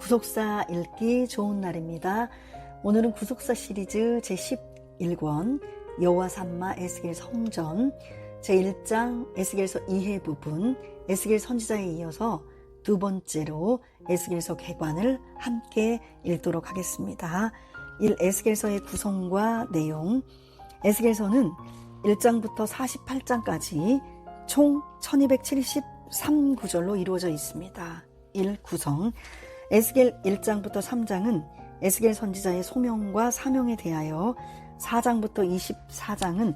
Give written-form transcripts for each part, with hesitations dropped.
구속사 읽기 좋은 날입니다. 오늘은 구속사 시리즈 제11권 여호와 삼마 에스겔 성전 제1장 에스겔서 2회 부분 에스겔 선지자에 이어서 두 번째로 에스겔서 개관을 함께 읽도록 하겠습니다. 1. 에스겔서의 구성과 내용. 에스겔서는 1장부터 48장까지 총 1273구절로 이루어져 있습니다. 1. 구성. 에스겔 1장부터 3장은 에스겔 선지자의 소명과 사명에 대하여, 4장부터 24장은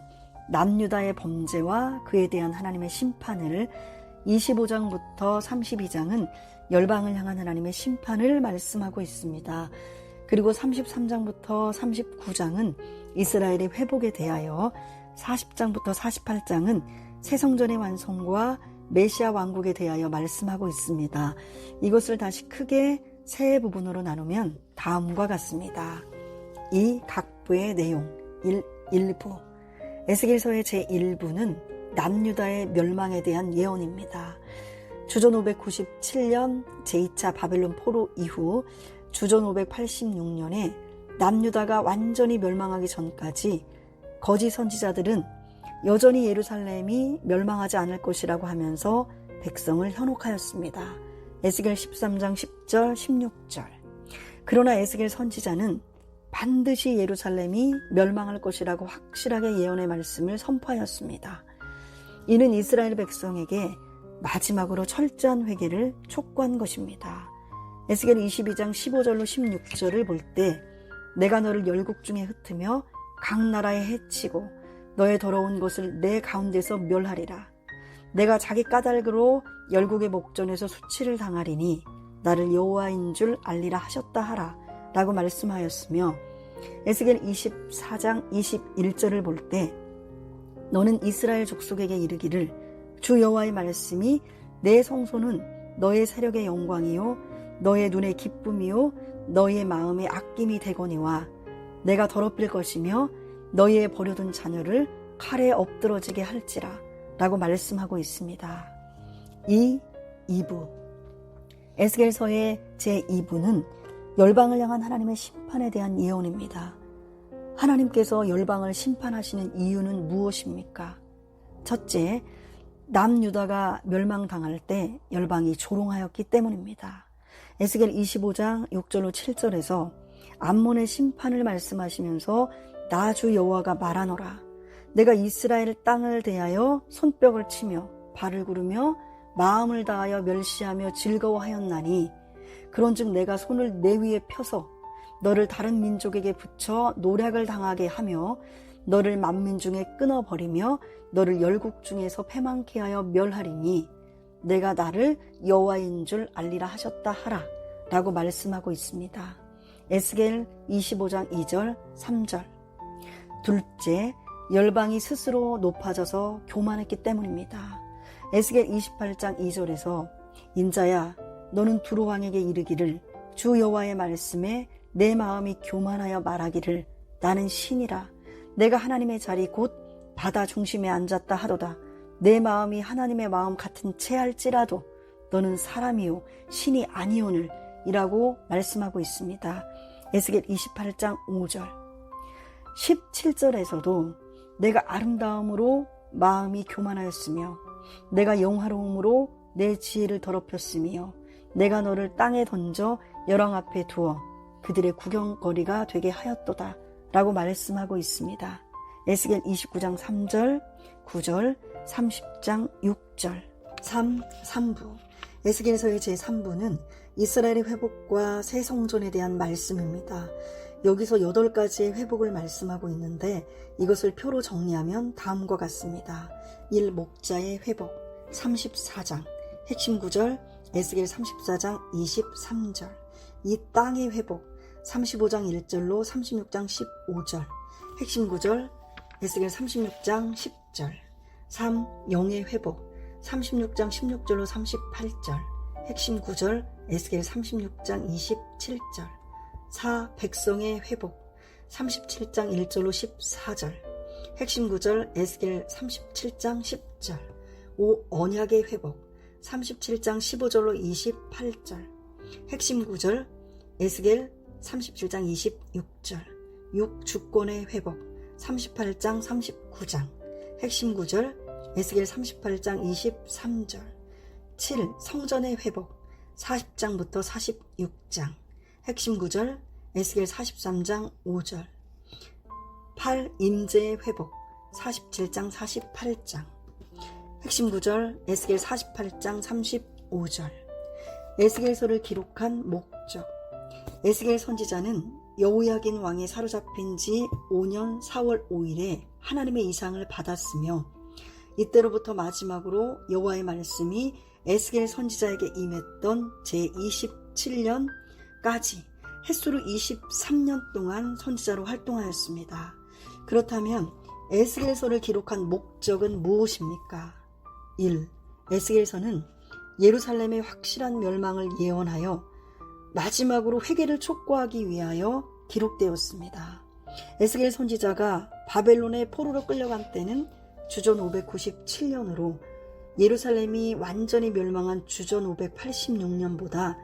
남유다의 범죄와 그에 대한 하나님의 심판을, 25장부터 32장은 열방을 향한 하나님의 심판을 말씀하고 있습니다. 그리고 33장부터 39장은 이스라엘의 회복에 대하여, 40장부터 48장은 새 성전의 완성과 메시아 왕국에 대하여 말씀하고 있습니다. 이것을 다시 크게 세 부분으로 나누면 다음과 같습니다. 이 각부의 내용. 1부. 에스겔서의 제1부는 남유다의 멸망에 대한 예언입니다. 주전 597년 제2차 바벨론 포로 이후 주전 586년에 남유다가 완전히 멸망하기 전까지 거짓 선지자들은 여전히 예루살렘이 멸망하지 않을 것이라고 하면서 백성을 현혹하였습니다. 에스겔 13장 10절 16절. 그러나 에스겔 선지자는 반드시 예루살렘이 멸망할 것이라고 확실하게 예언의 말씀을 선포하였습니다. 이는 이스라엘 백성에게 마지막으로 철저한 회개를 촉구한 것입니다. 에스겔 22장 15절로 16절을 볼 때 내가 너를 열국 중에 흩으며 각 나라에 해치고 너의 더러운 것을 내 가운데서 멸하리라. 내가 자기 까닭으로 열국의 목전에서 수치를 당하리니 나를 여호와인 줄 알리라 하셨다 하라 라고 말씀하였으며, 에스겔 24장 21절을 볼 때 너는 이스라엘 족속에게 이르기를 주 여호와의 말씀이 내 성소는 너의 세력의 영광이요 너의 눈의 기쁨이요 너희의 마음의 아낌이 되거니와 내가 더럽힐 것이며 너희의 버려둔 자녀를 칼에 엎드러지게 할지라 라고 말씀하고 있습니다. 2부. 에스겔서의 제2부는 열방을 향한 하나님의 심판에 대한 예언입니다. 하나님께서 열방을 심판하시는 이유는 무엇입니까? 첫째, 남유다가 멸망당할 때 열방이 조롱하였기 때문입니다. 에스겔 25장 6절로 7절에서 암몬의 심판을 말씀하시면서 나 주 여호와가 말하노라. 내가 이스라엘 땅을 대하여 손뼉을 치며 발을 구르며 마음을 다하여 멸시하며 즐거워하였나니, 그런즉 내가 손을 내 위에 펴서 너를 다른 민족에게 붙여 노략을 당하게 하며 너를 만민 중에 끊어버리며 너를 열국 중에서 패망케 하여 멸하리니 내가 나를 여호와인 줄 알리라 하셨다 하라 라고 말씀하고 있습니다. 에스겔 25장 2절 3절. 둘째, 열방이 스스로 높아져서 교만했기 때문입니다. 에스겔 28장 2절에서 인자야 너는 두로 왕에게 이르기를 주 여호와의 말씀에 내 마음이 교만하여 말하기를 나는 신이라. 내가 하나님의 자리 곧 바다 중심에 앉았다 하도다. 내 마음이 하나님의 마음 같은 채할지라도 너는 사람이요 신이 아니오늘 이라고 말씀하고 있습니다. 에스겔 28장 5절. 17절에서도 내가 아름다움으로 마음이 교만하였으며 내가 영화로움으로 내 지혜를 더럽혔으며 내가 너를 땅에 던져 열왕 앞에 두어 그들의 구경거리가 되게 하였도다 라고 말씀하고 있습니다. 에스겔 29장 3절 9절 30장 6절. 3부. 에스겔서의 제3부는 이스라엘의 회복과 새 성전에 대한 말씀입니다. 여기서 8가지의 회복을 말씀하고 있는데 이것을 표로 정리하면 다음과 같습니다. 1. 목자의 회복 34장 핵심 구절 에스겔 34장 23절. 2. 땅의 회복 35장 1절로 36장 15절 핵심 구절 에스겔 36장 10절. 3. 영의 회복 36장 16절로 38절 핵심 구절 에스겔 36장 27절. 4. 백성의 회복 37장 1절로 14절 핵심 구절 에스겔 37장 10절. 5. 언약의 회복 37장 15절로 28절 핵심 구절 에스겔 37장 26절, 6. 주권의 회복 38장 39장, 핵심 구절 에스겔 38장 23절, 7. 성전의 회복 40장부터 46장, 핵심 구절 에스겔 43장 5절, 8. 임재의 회복 47장 48장, 핵심 구절 에스겔 48장 35절. 에스겔서를 기록한 목적. 에스겔 선지자는 여호야긴 왕에 사로잡힌 지 5년 4월 5일에 하나님의 이상을 받았으며 이때로부터 마지막으로 여호와의 말씀이 에스겔 선지자에게 임했던 제27년까지 햇수로 23년 동안 선지자로 활동하였습니다. 그렇다면 에스겔서를 기록한 목적은 무엇입니까? 1. 에스겔서는 예루살렘의 확실한 멸망을 예언하여 마지막으로 회개를 촉구하기 위하여 기록되었습니다. 에스겔 선지자가 바벨론의 포로로 끌려간 때는 주전 597년으로 예루살렘이 완전히 멸망한 주전 586년보다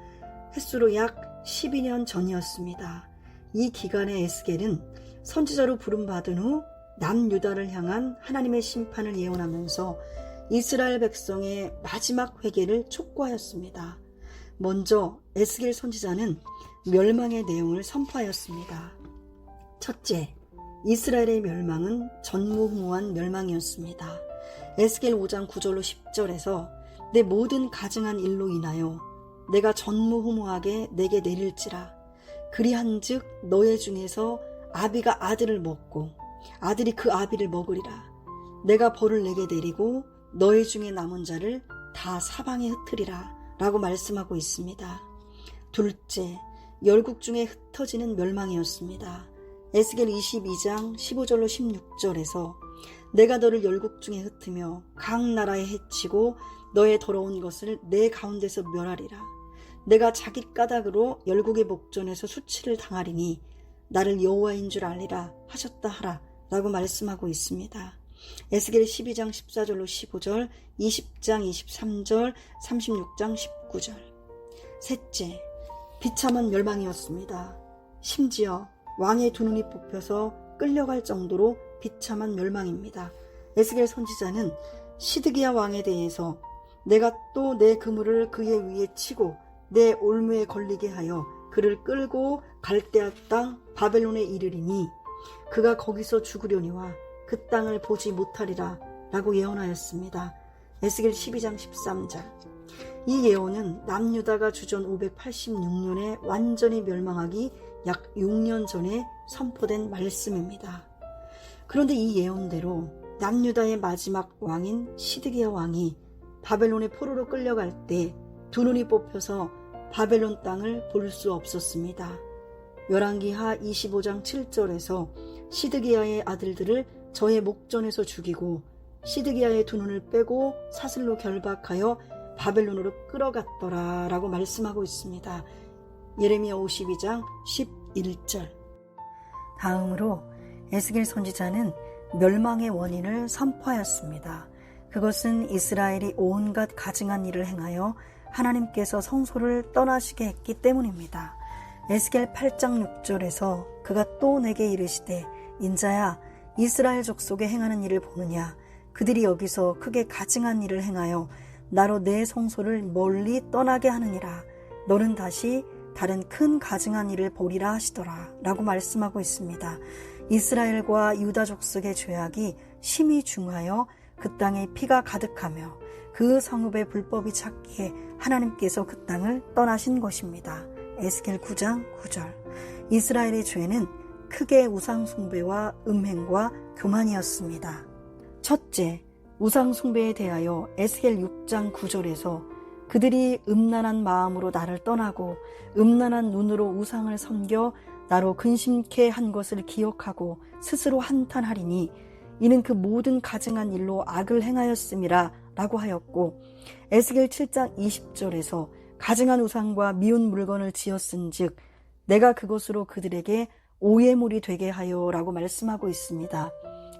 햇수로 약 12년 전이었습니다. 이 기간에 에스겔은 선지자로 부름받은 후 남유다를 향한 하나님의 심판을 예언하면서 이스라엘 백성의 마지막 회개를 촉구하였습니다. 먼저 에스겔 선지자는 멸망의 내용을 선포하였습니다. 첫째, 이스라엘의 멸망은 전무후무한 멸망이었습니다. 에스겔 5장 9절로 10절에서 내 모든 가증한 일로 인하여 내가 전무후무하게 내게 내릴지라. 그리한즉 너의 중에서 아비가 아들을 먹고 아들이 그 아비를 먹으리라. 내가 벌을 내게 내리고 너희 중에 남은 자를 다 사방에 흩으리라 라고 말씀하고 있습니다. 둘째, 열국 중에 흩어지는 멸망이었습니다. 에스겔 22장 15절로 16절에서 내가 너를 열국 중에 흩으며 각 나라에 해치고 너의 더러운 것을 내 가운데서 멸하리라. 내가 자기 까닭으로 열국의 목전에서 수치를 당하리니 나를 여호와인 줄 알리라 하셨다 하라 라고 말씀하고 있습니다. 에스겔 12장 14절로 15절, 20장 23절, 36장 19절. 셋째, 비참한 멸망이었습니다. 심지어 왕의 두 눈이 뽑혀서 끌려갈 정도로 비참한 멸망입니다. 에스겔 선지자는 시드기야 왕에 대해서 내가 또 내 그물을 그의 위에 치고 내 올무에 걸리게 하여 그를 끌고 갈대아 땅 바벨론에 이르리니 그가 거기서 죽으려니와 그 땅을 보지 못하리라 라고 예언하였습니다. 에스겔 12장 13절. 이 예언은 남유다가 주전 586년에 완전히 멸망하기 약 6년 전에 선포된 말씀입니다. 그런데 이 예언대로 남유다의 마지막 왕인 시드기야 왕이 바벨론의 포로로 끌려갈 때 두 눈이 뽑혀서 바벨론 땅을 볼 수 없었습니다. 열왕기하 25장 7절에서 시드기야의 아들들을 저의 목전에서 죽이고 시드기야의 두 눈을 빼고 사슬로 결박하여 바벨론으로 끌어갔더라 라고 말씀하고 있습니다. 예레미야 52장 11절. 다음으로 에스겔 선지자는 멸망의 원인을 선포하였습니다. 그것은 이스라엘이 온갖 가증한 일을 행하여 하나님께서 성소를 떠나시게 했기 때문입니다. 에스겔 8장 6절에서 그가 또 내게 이르시되 인자야 이스라엘 족속에 행하는 일을 보느냐. 그들이 여기서 크게 가증한 일을 행하여 나로 내 성소를 멀리 떠나게 하느니라. 너는 다시 다른 큰 가증한 일을 보리라 하시더라 라고 말씀하고 있습니다. 이스라엘과 유다 족속의 죄악이 심히 중하여 그 땅에 피가 가득하며 그 성읍의 불법이 찼기에 하나님께서 그 땅을 떠나신 것입니다. 에스겔 9장 9절. 이스라엘의 죄는 크게 우상 숭배와 음행과 교만이었습니다. 첫째, 우상 숭배에 대하여 에스겔 6장 9절에서 그들이 음란한 마음으로 나를 떠나고 음란한 눈으로 우상을 섬겨 나로 근심케 한 것을 기억하고 스스로 한탄하리니 이는 그 모든 가증한 일로 악을 행하였음이라 라고 하였고, 에스겔 7장 20절에서 가증한 우상과 미운 물건을 지었은즉 내가 그것으로 그들에게 오해물이 되게 하여 라고 말씀하고 있습니다.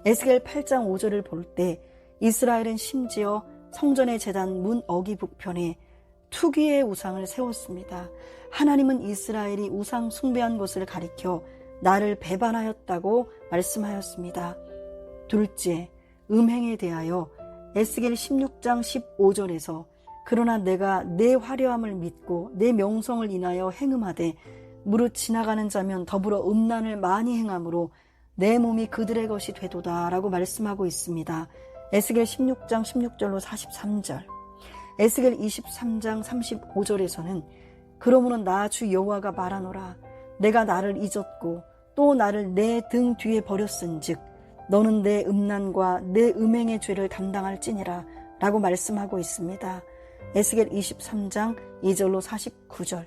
에스겔 8장 5절을 볼 때 이스라엘은 심지어 성전의 제단 문 어기 북편에 투기의 우상을 세웠습니다. 하나님은 이스라엘이 우상 숭배한 것을 가리켜 나를 배반하였다고 말씀하였습니다. 둘째, 음행에 대하여 에스겔 16장 15절에서 그러나 내가 내 화려함을 믿고 내 명성을 인하여 행음하되 무릇 지나가는 자면 더불어 음란을 많이 행함으로 내 몸이 그들의 것이 되도다 라고 말씀하고 있습니다. 에스겔 16장 16절로 43절, 에스겔 23장 35절에서는 그러므로 나 주 여호와가 말하노라 내가 나를 잊었고 또 나를 내 등 뒤에 버렸은즉 너는 내 음란과 내 음행의 죄를 담당할지니라 라고 말씀하고 있습니다. 에스겔 23장 2절로 49절.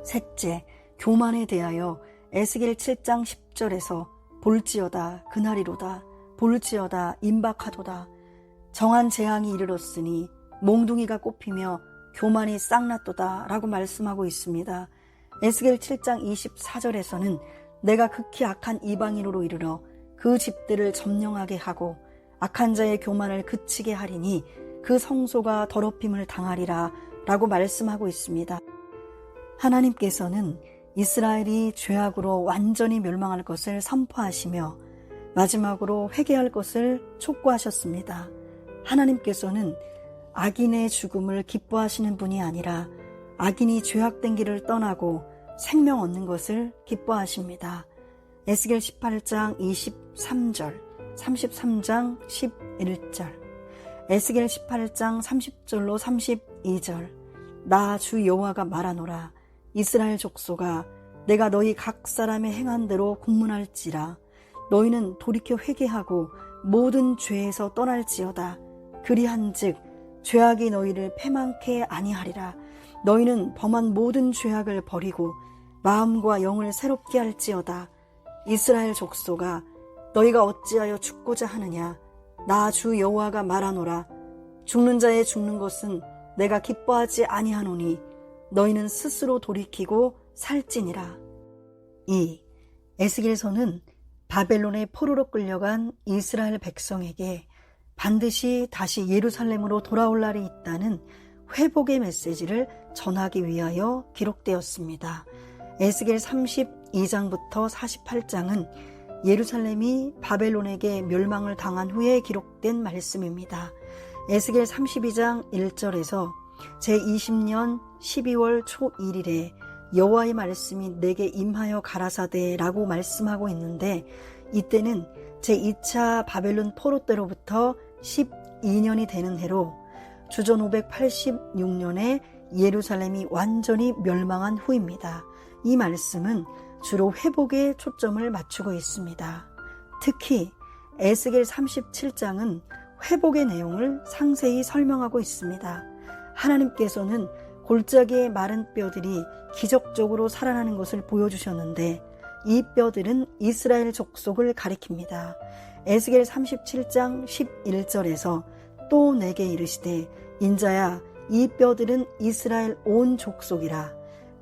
셋째, 교만에 대하여 에스겔 7장 10절에서 볼지어다 그날이로다 볼지어다 임박하도다 정한 재앙이 이르렀으니 몽둥이가 꼽히며 교만이 싹났도다 라고 말씀하고 있습니다. 에스겔 7장 24절에서는 내가 극히 악한 이방인으로 이르러 그 집들을 점령하게 하고 악한 자의 교만을 그치게 하리니 그 성소가 더럽힘을 당하리라 라고 말씀하고 있습니다. 하나님께서는 이스라엘이 죄악으로 완전히 멸망할 것을 선포하시며 마지막으로 회개할 것을 촉구하셨습니다. 하나님께서는 악인의 죽음을 기뻐하시는 분이 아니라 악인이 죄악된 길을 떠나고 생명 얻는 것을 기뻐하십니다. 에스겔 18장 23절, 33장 11절, 에스겔 18장 30절로 32절. 나 주 여호와가 말하노라 이스라엘 족속아 내가 너희 각 사람의 행한 대로 국문할지라 너희는 돌이켜 회개하고 모든 죄에서 떠날지어다. 그리한즉 죄악이 너희를 패망케 아니하리라. 너희는 범한 모든 죄악을 버리고 마음과 영을 새롭게 할지어다. 이스라엘 족속아 너희가 어찌하여 죽고자 하느냐. 나 주 여호와가 말하노라 죽는 자의 죽는 것은 내가 기뻐하지 아니하노니 너희는 스스로 돌이키고 살지니라. 2. 에스겔서는 바벨론의 포로로 끌려간 이스라엘 백성에게 반드시 다시 예루살렘으로 돌아올 날이 있다는 회복의 메시지를 전하기 위하여 기록되었습니다. 에스겔 32장부터 48장은 예루살렘이 바벨론에게 멸망을 당한 후에 기록된 말씀입니다. 에스겔 32장 1절에서 제20년 12월 초 1일에 여호와의 말씀이 내게 임하여 가라사대 라고 말씀하고 있는데 이때는 제2차 바벨론 포로 때로부터 12년이 되는 해로 주전 586년에 예루살렘이 완전히 멸망한 후입니다. 이 말씀은 주로 회복에 초점을 맞추고 있습니다. 특히 에스겔 37장은 회복의 내용을 상세히 설명하고 있습니다. 하나님께서는 골짜기의 마른 뼈들이 기적적으로 살아나는 것을 보여주셨는데 이 뼈들은 이스라엘 족속을 가리킵니다. 에스겔 37장 11절에서 또 내게 이르시되 인자야 이 뼈들은 이스라엘 온 족속이라.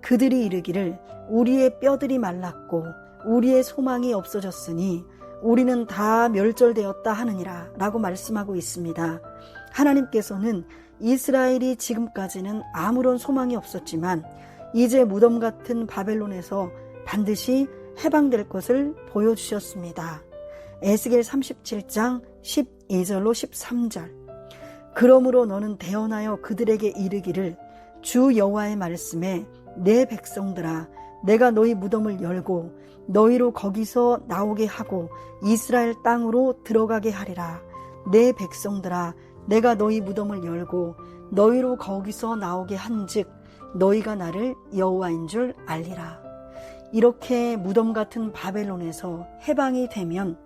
그들이 이르기를 우리의 뼈들이 말랐고 우리의 소망이 없어졌으니 우리는 다 멸절되었다 하느니라 라고 말씀하고 있습니다. 하나님께서는 이스라엘이 지금까지는 아무런 소망이 없었지만 이제 무덤 같은 바벨론에서 반드시 해방될 것을 보여주셨습니다. 에스겔 37장 12절로 13절. 그러므로 너는 대언하여 그들에게 이르기를 주 여호와의 말씀에 내 백성들아 내가 너희 무덤을 열고 너희로 거기서 나오게 하고 이스라엘 땅으로 들어가게 하리라. 내 백성들아 내가 너희 무덤을 열고 너희로 거기서 나오게 한즉 너희가 나를 여호와인 줄 알리라. 이렇게 무덤 같은 바벨론에서 해방이 되면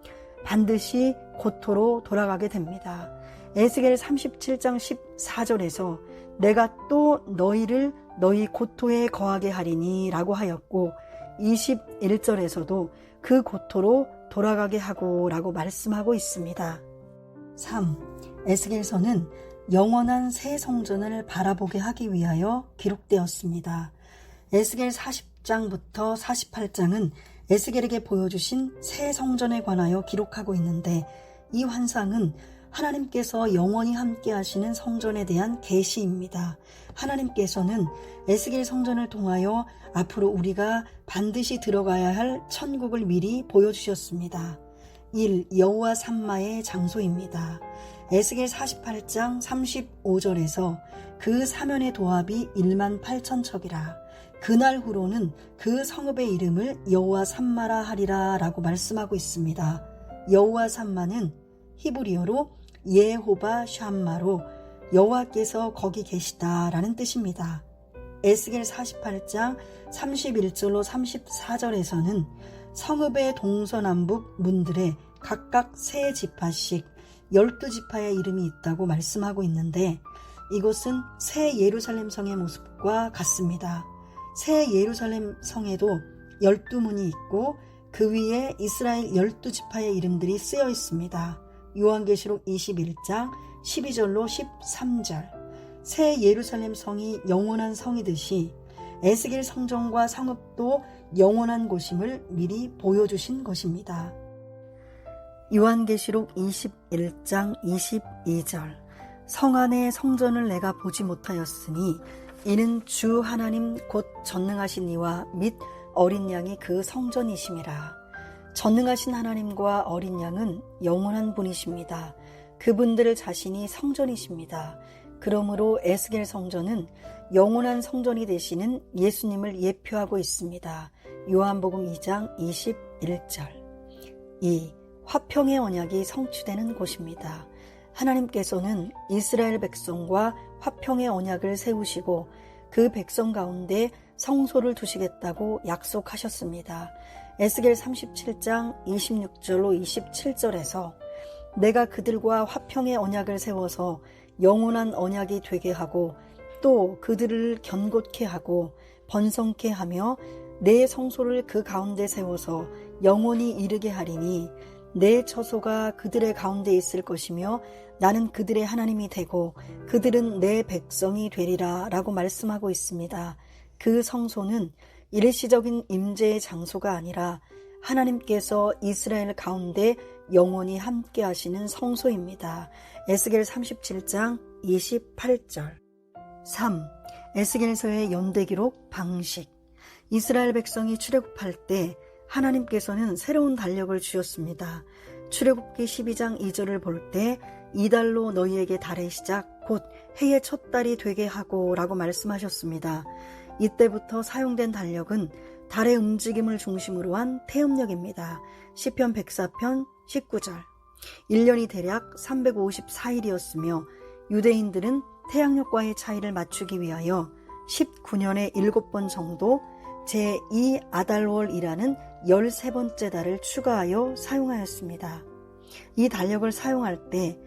반드시 고토로 돌아가게 됩니다. 에스겔 37장 14절에서 내가 또 너희를 너희 고토에 거하게 하리니 라고 하였고 21절에서도 그 고토로 돌아가게 하고 라고 말씀하고 있습니다. 3. 에스겔서는 영원한 새 성전을 바라보게 하기 위하여 기록되었습니다. 에스겔 40장부터 48장은 에스겔에게 보여주신 새 성전에 관하여 기록하고 있는데 이 환상은 하나님께서 영원히 함께 하시는 성전에 대한 계시입니다. 하나님께서는 에스겔 성전을 통하여 앞으로 우리가 반드시 들어가야 할 천국을 미리 보여주셨습니다. 1. 여호와 삼마의 장소입니다. 에스겔 48장 35절에서 그 사면의 도합이 1만 8천 척이라. 그날 후로는 그 성읍의 이름을 여호와 삼마라 하리라 라고 말씀하고 있습니다. 여호와 삼마는 히브리어로 예호바 샴마로 여호와께서 거기 계시다라는 뜻입니다. 에스겔 48장 31절로 34절에서는 성읍의 동서남북 문들에 각각 세 지파씩 12지파의 이름이 있다고 말씀하고 있는데 이곳은 새 예루살렘 성의 모습과 같습니다. 새 예루살렘 성에도 12문이 있고 그 위에 이스라엘 12지파의 이름들이 쓰여 있습니다. 요한계시록 21장 12절로 13절. 새 예루살렘 성이 영원한 성이듯이 에스겔 성전과 성읍도 영원한 곳임을 미리 보여주신 것입니다. 요한계시록 21장 22절. 성 안의 성전을 내가 보지 못하였으니 이는 주 하나님 곧 전능하신 이와 및 어린 양이 그 성전이심이라. 전능하신 하나님과 어린 양은 영원한 분이십니다. 그분들 자신이 성전이십니다. 그러므로 에스겔 성전은 영원한 성전이 되시는 예수님을 예표하고 있습니다. 요한복음 2장 21절. 2. 화평의 언약이 성취되는 곳입니다. 하나님께서는 이스라엘 백성과 화평의 언약을 세우시고 그 백성 가운데 성소를 두시겠다고 약속하셨습니다. 에스겔 37장 26절로 27절에서 내가 그들과 화평의 언약을 세워서 영원한 언약이 되게 하고 또 그들을 견고케 하고 번성케 하며 내 성소를 그 가운데 세워서 영원히 이르게 하리니 내 처소가 그들의 가운데 있을 것이며 나는 그들의 하나님이 되고 그들은 내 백성이 되리라 라고 말씀하고 있습니다. 그 성소는 일시적인 임재의 장소가 아니라 하나님께서 이스라엘 가운데 영원히 함께 하시는 성소입니다. 에스겔 37장 28절. 3. 에스겔서의 연대기록 방식. 이스라엘 백성이 출애굽할 때 하나님께서는 새로운 달력을 주셨습니다. 출애굽기 12장 2절을 볼 때 이달로 너희에게 달의 시작 곧 해의 첫 달이 되게 하고 라고 말씀하셨습니다. 이때부터 사용된 달력은 달의 움직임을 중심으로 한 태음력입니다. 시편 104편 19절. 1년이 대략 354일이었으며 유대인들은 태양력과의 차이를 맞추기 위하여 19년에 7번 정도 제2 아달월이라는 13번째 달을 추가하여 사용하였습니다. 이 달력을 사용할 때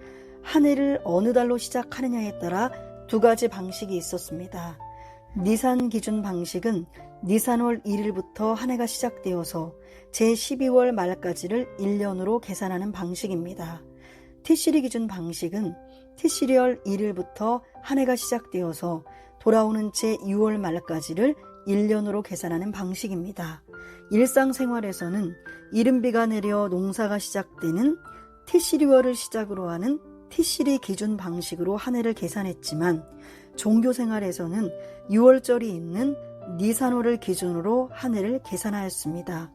한 해를 어느 달로 시작하느냐에 따라 두 가지 방식이 있었습니다. 니산 기준 방식은 니산월 1일부터 한 해가 시작되어서 제12월 말까지를 1년으로 계산하는 방식입니다. 티시리 기준 방식은 티시리월 1일부터 한 해가 시작되어서 돌아오는 제6월 말까지를 1년으로 계산하는 방식입니다. 일상생활에서는 이른비가 내려 농사가 시작되는 티시리월을 시작으로 하는 티시리 기준 방식으로 한 해를 계산했지만 종교생활에서는 6월절이 있는 니산월을 기준으로 한 해를 계산하였습니다.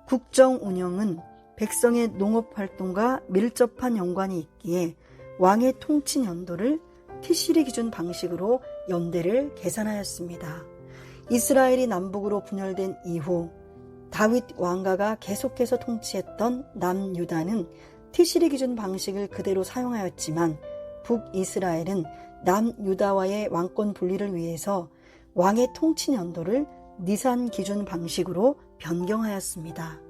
국정 운영은 백성의 농업활동과 밀접한 연관이 있기에 왕의 통치 연도를 티시리 기준 방식으로 연대를 계산하였습니다. 이스라엘이 남북으로 분열된 이후 다윗 왕가가 계속해서 통치했던 남유다는 티시리 기준 방식을 그대로 사용하였지만 북이스라엘은 남유다와의 왕권 분리를 위해서 왕의 통치 연도를 니산 기준 방식으로 변경하였습니다.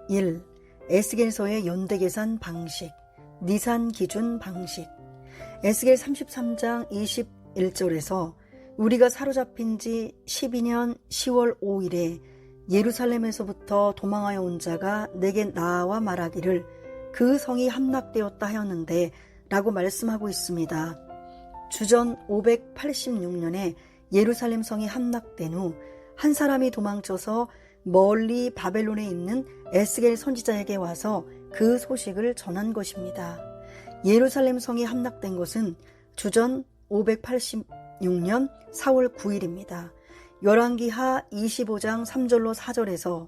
1. 에스겔서의 연대 계산 방식, 니산 기준 방식. 에스겔 33장 21절에서 우리가 사로잡힌 지 12년 10월 5일에 예루살렘에서부터 도망하여 온 자가 내게 나와 말하기를 그 성이 함락되었다 하였는데 라고 말씀하고 있습니다. 주전 586년에 예루살렘 성이 함락된 후 한 사람이 도망쳐서 멀리 바벨론에 있는 에스겔 선지자에게 와서 그 소식을 전한 것입니다. 예루살렘 성이 함락된 것은 주전 586년 4월 9일입니다. 열왕기하 25장 3절로 4절에서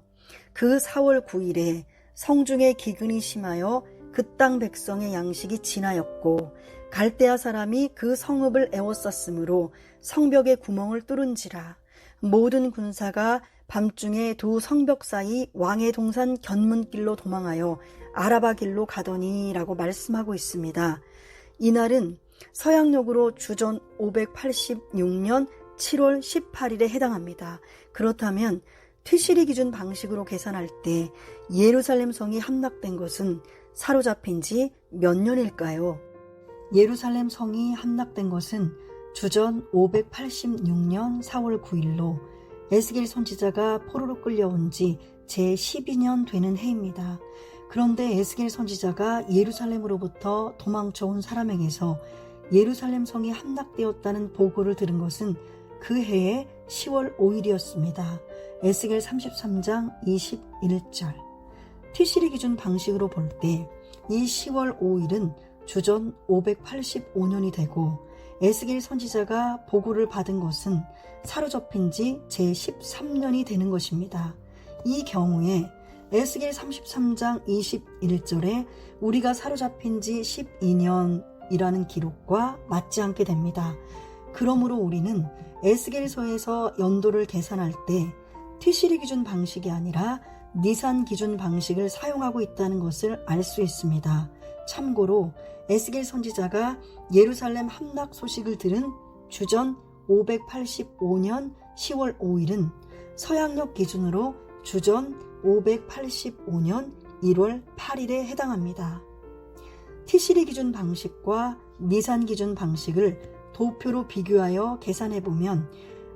그 4월 9일에 성중에 기근이 심하여 그 땅 백성의 양식이 지나였고 갈대아 사람이 그 성읍을 에워쌌으므로 성벽에 구멍을 뚫은지라. 모든 군사가 밤중에 두 성벽 사이 왕의 동산 견문길로 도망하여 아라바 길로 가더니 라고 말씀하고 있습니다. 이날은 서양력으로 주전 586년 7월 18일에 해당합니다. 그렇다면 티시리 기준 방식으로 계산할 때 예루살렘 성이 함락된 것은 사로잡힌 지 몇 년일까요? 예루살렘 성이 함락된 것은 주전 586년 4월 9일로 에스겔 선지자가 포로로 끌려온 지 제12년 되는 해입니다. 그런데 에스겔 선지자가 예루살렘으로부터 도망쳐온 사람에게서 예루살렘 성이 함락되었다는 보고를 들은 것은 그 해의 10월 5일이었습니다. 에스겔 33장 21절. 티시리 기준 방식으로 볼 때 이 10월 5일은 주전 585년이 되고 에스겔 선지자가 보고를 받은 것은 사로잡힌 지 제13년이 되는 것입니다. 이 경우에 에스겔 33장 21절에 우리가 사로잡힌 지 12년이라는 기록과 맞지 않게 됩니다. 그러므로 우리는 에스겔서에서 연도를 계산할 때 티시리 기준 방식이 아니라 니산 기준 방식을 사용하고 있다는 것을 알 수 있습니다. 참고로 에스겔 선지자가 예루살렘 함락 소식을 들은 주전 585년 10월 5일은 서양력 기준으로 주전 585년 1월 8일에 해당합니다. 티시리 기준 방식과 니산 기준 방식을 도표로 비교하여 계산해보면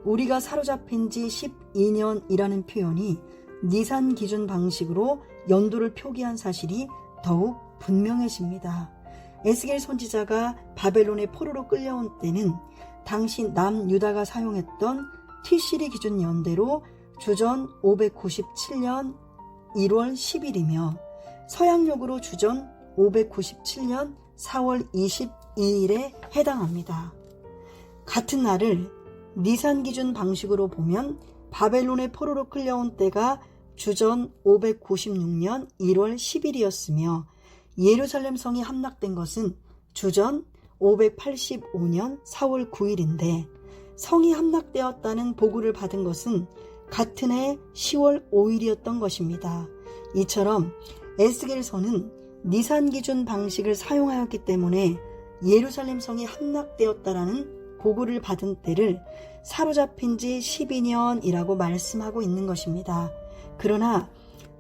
우리가 사로잡힌 지 12년이라는 표현이 니산 기준 방식으로 연도를 표기한 사실이 더욱 분명해집니다. 에스겔 선지자가 바벨론의 포로로 끌려온 때는 당시 남유다가 사용했던 티시리 기준 연대로 주전 597년 1월 10일이며 서양력으로 주전 597년 4월 22일에 해당합니다. 같은 날을 니산 기준 방식으로 보면 바벨론의 포로로 끌려온 때가 주전 596년 1월 10일이었으며 예루살렘 성이 함락된 것은 주전 585년 4월 9일인데 성이 함락되었다는 보고를 받은 것은 같은 해 10월 5일이었던 것입니다. 이처럼 에스겔서는 니산 기준 방식을 사용하였기 때문에 예루살렘 성이 함락되었다라는 보고를 받은 때를 사로잡힌 지 12년이라고 말씀하고 있는 것입니다. 그러나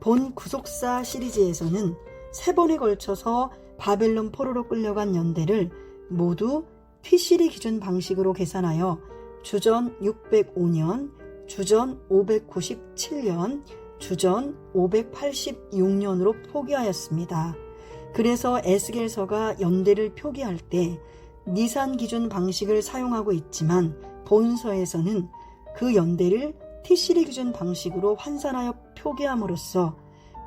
본 구속사 시리즈에서는 3번에 걸쳐서 바벨론 포로로 끌려간 연대를 모두 티시리 기준 방식으로 계산하여 주전 605년, 주전 597년, 주전 586년으로 표기하였습니다. 그래서 에스겔서가 연대를 표기할 때 니산 기준 방식을 사용하고 있지만 본서에서는 그 연대를 티시리 기준 방식으로 환산하여 표기함으로써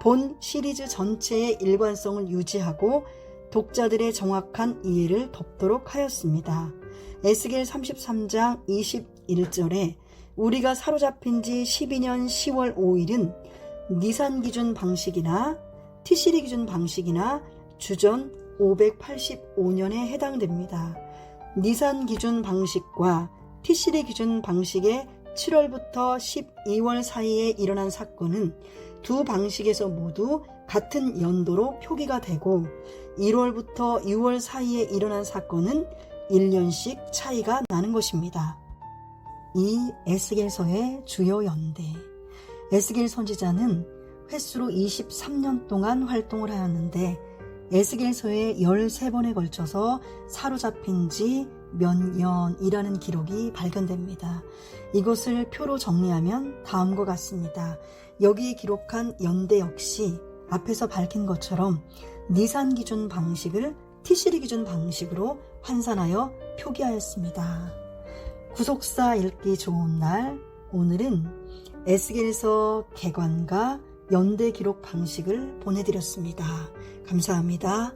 본 시리즈 전체의 일관성을 유지하고 독자들의 정확한 이해를 돕도록 하였습니다. 에스겔 33장 21절에 우리가 사로잡힌 지 12년 10월 5일은 니산 기준 방식이나 티시리 기준 방식이나 주전 585년에 해당됩니다. 니산 기준 방식과 티시리 기준 방식의 7월부터 12월 사이에 일어난 사건은 두 방식에서 모두 같은 연도로 표기가 되고 1월부터 6월 사이에 일어난 사건은 1년씩 차이가 나는 것입니다. 이 에스겔서의 주요 연대. 에스겔 선지자는 횟수로 23년 동안 활동을 하였는데 에스겔서에 13번에 걸쳐서 사로잡힌 지 몇 년이라는 기록이 발견됩니다. 이것을 표로 정리하면 다음과 같습니다. 여기에 기록한 연대 역시 앞에서 밝힌 것처럼 니산 기준 방식을 티시리 기준 방식으로 환산하여 표기하였습니다. 구속사 읽기 좋은 날, 오늘은 에스겔서 개관과 연대 기록 방식을 보내드렸습니다. 감사합니다.